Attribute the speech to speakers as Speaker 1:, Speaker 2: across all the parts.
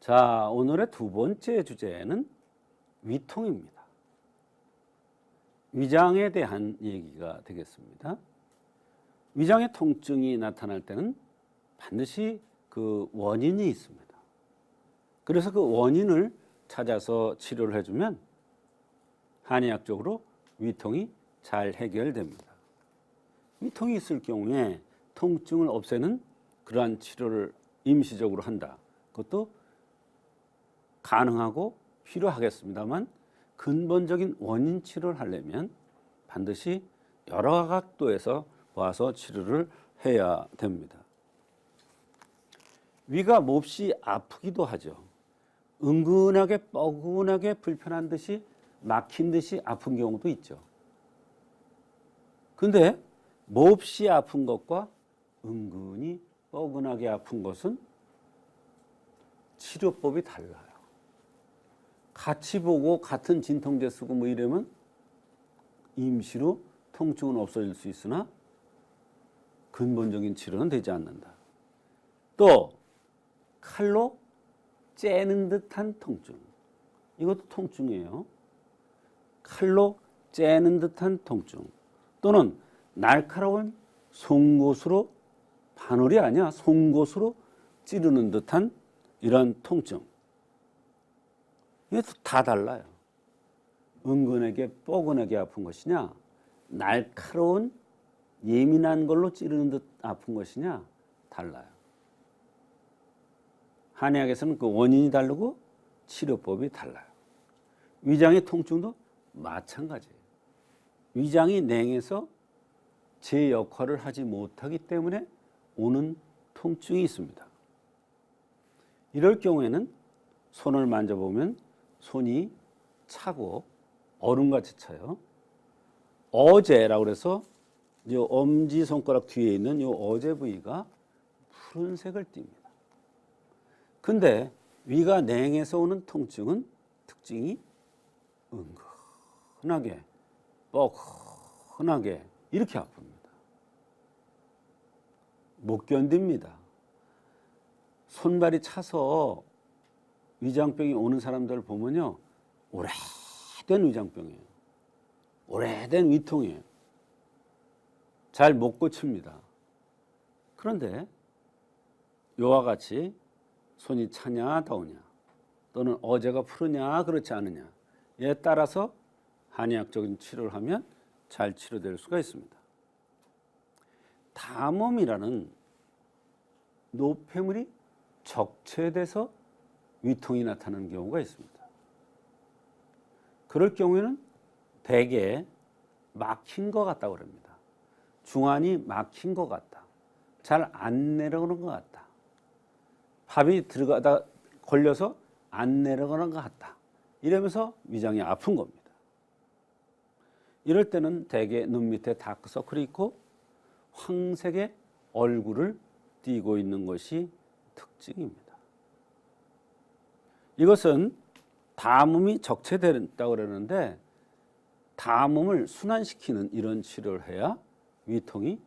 Speaker 1: 자, 오늘의 두 번째 주제는 위통입니다. 위장에 대한 얘기가 되겠습니다. 위장의 통증이 나타날 때는 반드시 그 원인이 있습니다. 그래서 그 원인을 찾아서 치료를 해주면 한의학적으로 위통이 잘 해결됩니다. 위통이 있을 경우에 통증을 없애는 그러한 치료를 임시적으로 한다. 그것도 가능하고 필요하겠습니다만 근본적인 원인 치료를 하려면 반드시 여러 각도에서 봐서 치료를 해야 됩니다. 위가 몹시 아프기도 하죠. 은근하게 뻐근하게 불편한 듯이 막힌 듯이 아픈 경우도 있죠. 근데 몹시 아픈 것과 은근히 뻐근하게 아픈 것은 치료법이 달라요. 같이 보고 같은 진통제 쓰고 뭐 이러면 임시로 통증은 없어질 수 있으나 근본적인 치료는 되지 않는다. 또 칼로 째는 듯한 통증, 이것도 통증이에요. 칼로 째는 듯한 통증 또는 날카로운 송곳으로, 바늘이 아니야, 송곳으로 찌르는 듯한 이런 통증, 이것도 다 달라요. 은근하게 뻐근하게 아픈 것이냐, 날카로운 예민한 걸로 찌르는 듯 아픈 것이냐 달라요. 한의학에서는 그 원인이 다르고 치료법이 달라요. 위장의 통증도 마찬가지예요. 위장이 냉해서 제 역할을 하지 못하기 때문에 오는 통증이 있습니다. 이럴 경우에는 손을 만져보면 손이 차고 얼음같이 차요. 어제라고 해서 이 엄지손가락 뒤에 있는 이 어제 부위가 푸른색을 띱니다. 근데 위가 냉해서 오는 통증은 특징이 은근하게 뻐근하게 이렇게 아픕니다. 못 견딥니다. 손발이 차서 위장병이 오는 사람들을 보면요, 오래된 위장병이에요. 오래된 위통이에요. 잘 못 고칩니다. 그런데 이와 같이 손이 차냐 더우냐 또는 어제가 푸르냐 그렇지 않느냐에 따라서 한의학적인 치료를 하면 잘 치료될 수가 있습니다. 담음이라는 노폐물이 적체돼서 위통이 나타나는 경우가 있습니다. 그럴 경우에는 대개 막힌 것 같다고 합니다. 중안이 막힌 것 같다. 잘 안 내려오는 것 같다. 밥이 들어가다 걸려서 안 내려가는 것 같다. 이러면서 위장이 아픈 겁니다. 이럴 때는 대개 눈 밑에 다크서클이 있고 황색의 얼굴을 띠고 있는 것이 특징입니다. 이것은 담음이 적체된다고 그러는데 담음을 순환시키는 이런 치료를 해야 위통이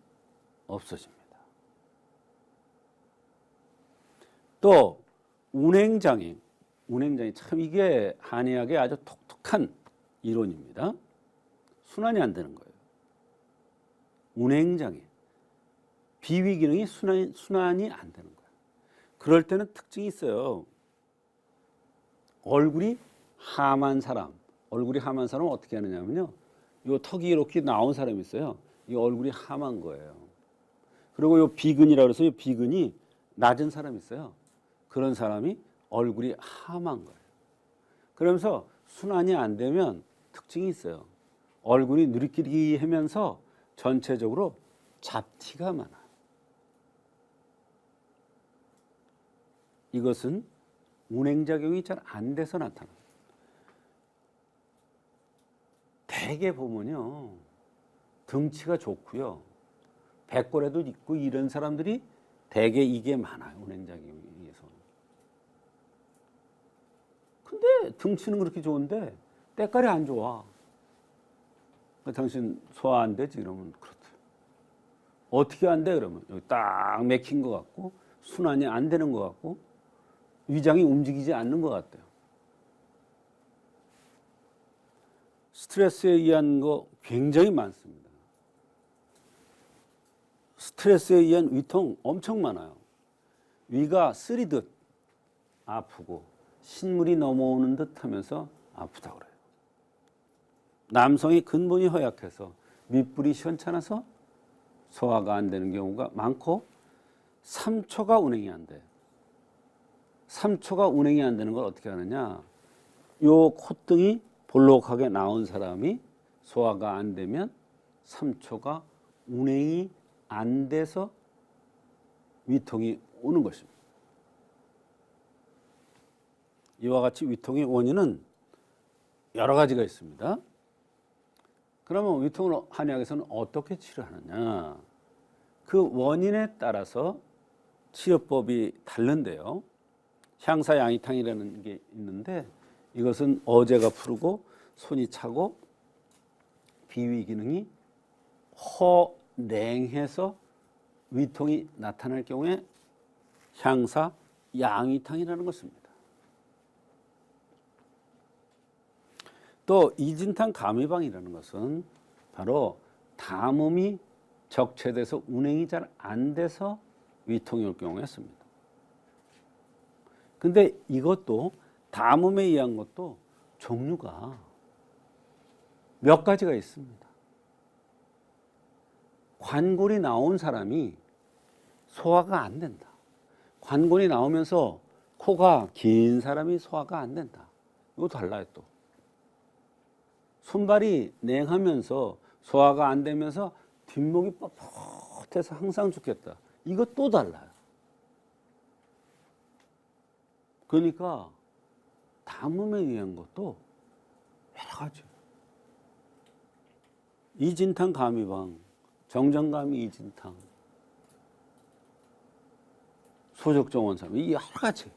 Speaker 1: 없어집니다. 또 운행장애, 참 이게 한의학의 아주 독특한 이론입니다. 순환이 안 되는 거예요. 운행장애, 비위 기능이 순환이 안 되는 거예요. 그럴 때는 특징이 있어요. 얼굴이 함한 사람은 어떻게 하느냐면요, 이 턱이 이렇게 나온 사람이 있어요. 이 얼굴이 함한 거예요. 그리고 이 비근이라고 해서 이 비근이 낮은 사람이 있어요. 그런 사람이 얼굴이 함한 거예요. 그러면서 순환이 안 되면 특징이 있어요. 얼굴이 누리끼리하면서 전체적으로 잡티가 많아요. 이것은 운행작용이 잘 안 돼서 나타납니다. 대개 보면요, 등치가 좋고요, 백골에도 있고 이런 사람들이 대개 이게 많아요. 운행작용에 의해서. 근데 등치는 그렇게 좋은데 때깔이 안 좋아. 당신 소화 안 되지? 그러면 그렇다. 어떻게 안 돼? 그러면 여기 딱 맥힌 것 같고 순환이 안 되는 것 같고 위장이 움직이지 않는 것 같아요. 스트레스에 의한 거 굉장히 많습니다. 스트레스에 의한 위통 엄청 많아요. 위가 쓰리듯 아프고 신물이 넘어오는 듯 하면서 아프다고 그래요. 남성이 근본이 허약해서 밑불이 시원찮아서 소화가 안 되는 경우가 많고 3초가 운행이 안 돼요. 3초가 운행이 안 되는 걸 어떻게 하느냐. 요 콧등이 볼록하게 나온 사람이 소화가 안 되면 3초가 운행이 안 돼서 위통이 오는 것입니다. 이와 같이 위통의 원인은 여러 가지가 있습니다. 그러면 위통을 한의학에서는 어떻게 치료하느냐? 그 원인에 따라서 치료법이 다른데요. 향사양이탕이라는 게 있는데 이것은 어제가 푸르고 손이 차고 비위 기능이 허냉해서 위통이 나타날 경우에 향사양이탕이라는 것입니다. 또 이진탕 가미방이라는 것은 바로 담음이 적체돼서 운행이 잘 안 돼서 위통이 올 경우에 씁니다. 근데 이것도 담음에 의한 것도 종류가 몇 가지가 있습니다. 관골이 나온 사람이 소화가 안 된다. 관골이 나오면서 코가 긴 사람이 소화가 안 된다. 이거 달라요 또. 손발이 냉하면서 소화가 안 되면서 뒷목이 뻣뻣해서 항상 죽겠다. 이거 또 달라요. 그러니까 담음에 의한 것도 여러 가지. 이진탕 가미방, 정전감이 이진탕, 소적정원삼, 이 여러 가지.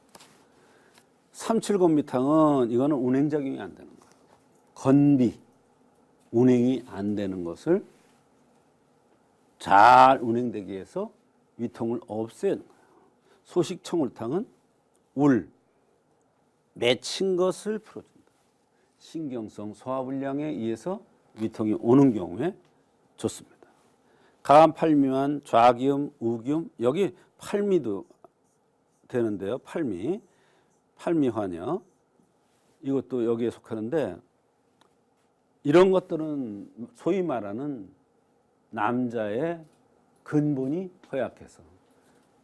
Speaker 1: 37건비탕은 이거는 운행작용이 안 되는 거예요. 건비, 운행이 안 되는 것을 잘 운행되게 해서 위통을 없애는 거예요. 소식청울탕은 울, 맺힌 것을 풀어준다. 신경성 소화불량에 의해서 위통이 오는 경우에 좋습니다. 간, 팔미만, 좌기음, 우기음, 여기 팔미도 되는데요. 팔미, 팔미환여, 이것도 여기에 속하는데 이런 것들은 소위 말하는 남자의 근본이 허약해서,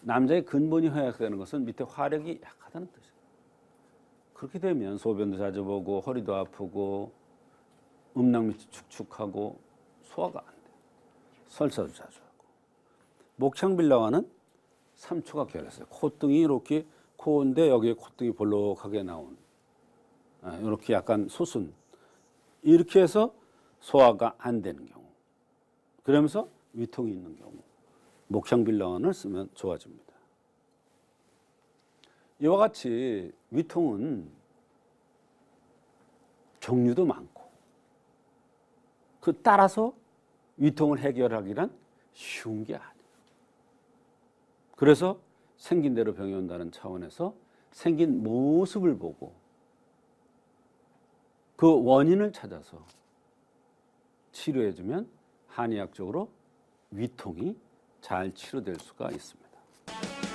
Speaker 1: 남자의 근본이 허약하다는 것은 밑에 화력이 약하다는 뜻이에요. 그렇게 되면 소변도 자주 보고 허리도 아프고 음낭 밑이 축축하고 소화가 안 돼요. 설사도 자주 하고. 목창빌라와는 3초가 결했어요. 콧등이 이렇게 코인데 여기에 콧등이 볼록하게 나온 이렇게 약간 솟은, 이렇게 해서 소화가 안 되는 경우, 그러면서 위통이 있는 경우 목창빌라원을 쓰면 좋아집니다. 이와 같이 위통은 종류도 많고 그 따라서 위통을 해결하기란 쉬운 게 아니에요. 그래서 생긴 대로 병이 온다는 차원에서 생긴 모습을 보고 그 원인을 찾아서 치료해주면 한의학적으로 위통이 잘 치료될 수가 있습니다.